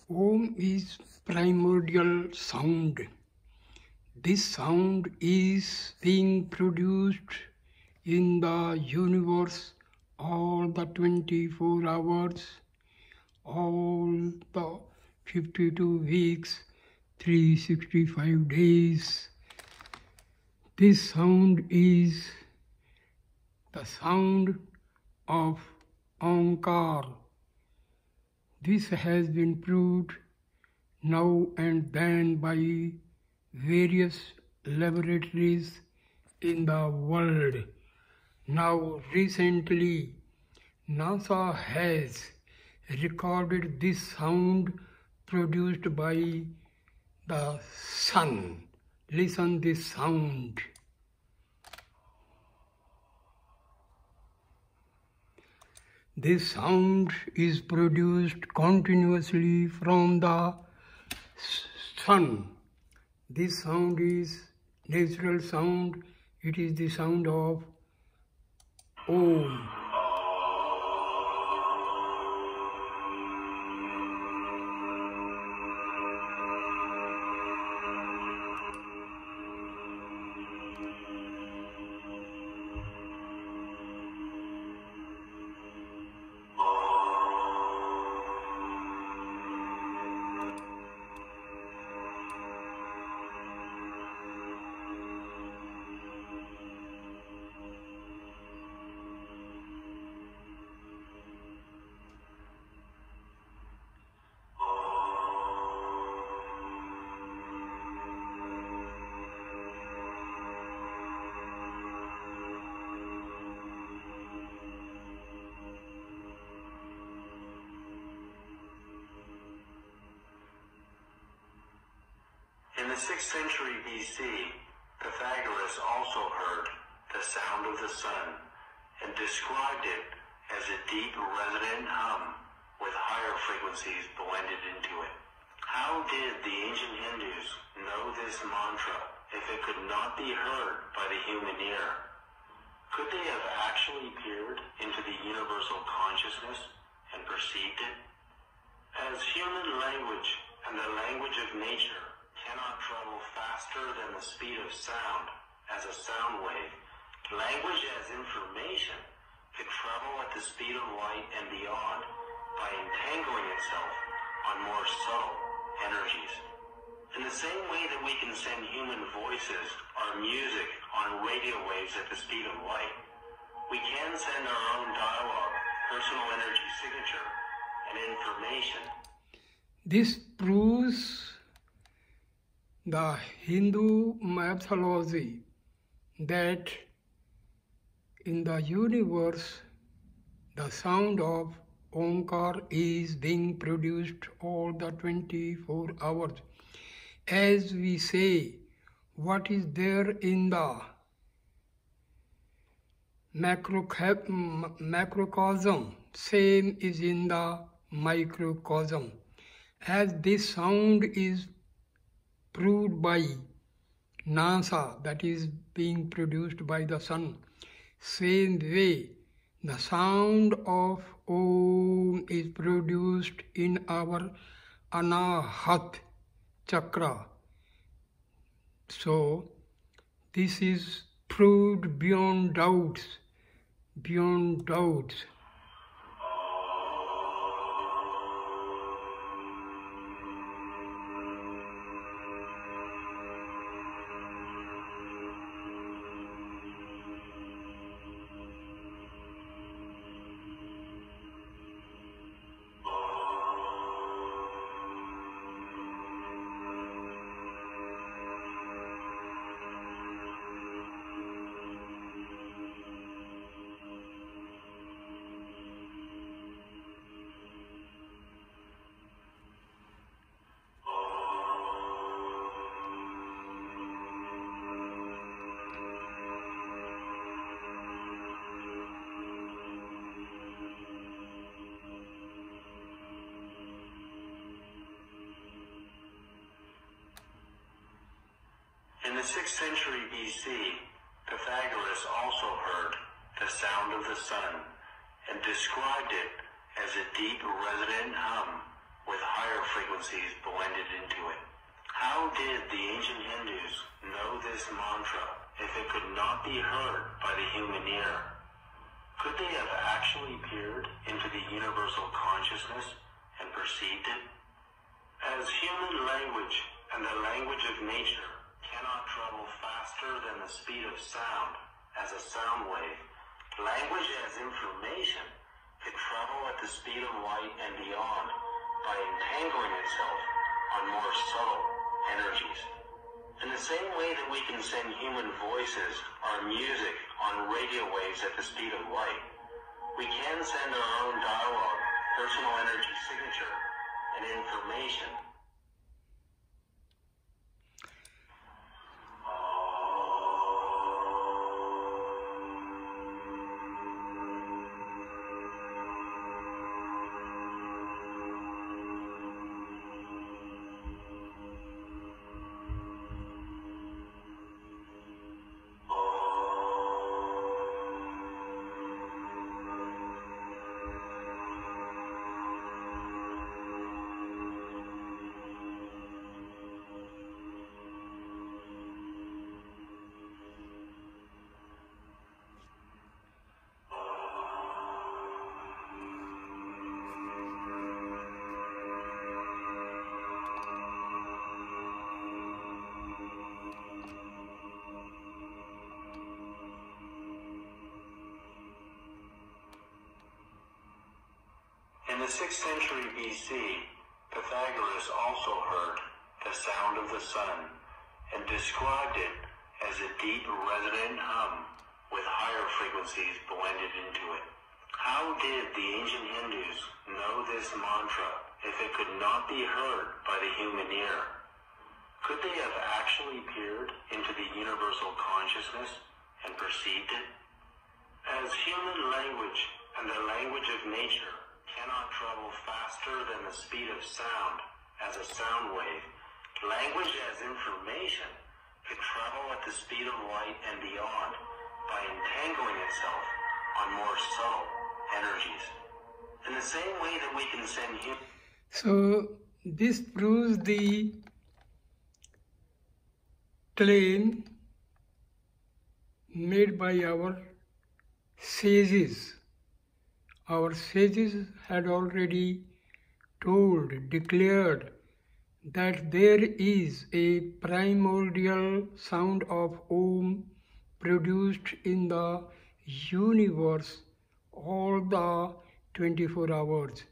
Om is primordial sound. This sound is being produced in the universe all the 24 hours, all the 52 weeks, 365 days. This sound is the sound of Omkar. This has been proved now and then by various laboratories in the world. Now recently, NASA has recorded this sound produced by the sun. Listen this sound. This sound is produced continuously from the sun. This sound is natural sound. It is the sound of Om. In the 6th century BC, Pythagoras also heard the sound of the sun and described it as a deep resonant hum with higher frequencies blended into it. How did the ancient Hindus know this mantra if it could not be heard by the human ear? Could they have actually peered into the universal consciousness and perceived it? As human language and the language of nature cannot travel faster than the speed of sound as a sound wave, language as information could travel at the speed of light and beyond by entangling itself on more subtle energies. In the same way that we can send human voices or music on radio waves at the speed of light, we can send our own dialogue, personal energy signature, and information. This proves the Hindu mythology that in the universe the sound of Omkar is being produced all the 24 hours. As we say, what is there in the macrocosm, same is in the microcosm. As this sound is proved by NASA, that is being produced by the sun, same way the sound of Om is produced in our Anahat chakra. So this is proved beyond doubts, beyond doubts. In the 6th century BC, Pythagoras also heard the sound of the sun and described it as a deep resonant hum with higher frequencies blended into it. How did the ancient Hindus know this mantra if it could not be heard by the human ear? Could they have actually peered into the universal consciousness and perceived it? As human language and the language of nature cannot travel faster than the speed of sound as a sound wave, language as information could travel at the speed of light and beyond by entangling itself on more subtle energies. In the same way that we can send human voices or music on radio waves at the speed of light, we can send our own dialogue, personal energy signature, and information. In the 6th century BC, Pythagoras also heard the sound of the sun and described it as a deep resonant hum with higher frequencies blended into it. How did the ancient Hindus know this mantra if it could not be heard by the human ear? Could they have actually peered into the universal consciousness and perceived it? As human language and the language of nature cannot travel faster than the speed of sound as a sound wave, language as information could travel at the speed of light and beyond by entangling itself on more subtle energies. In the same way that we can send human... So this proves the claim made by our sages. Our sages had already declared that there is a primordial sound of Om produced in the universe all the 24 hours.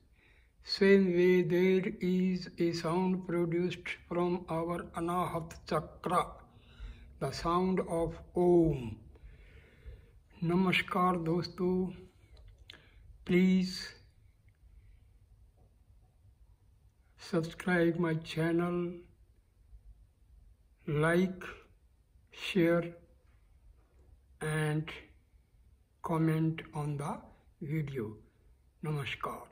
Same way there is a sound produced from our Anahat Chakra, the sound of Om. Namaskar दोस्तों, please subscribe my channel, like, share and comment on the video. Namaskar.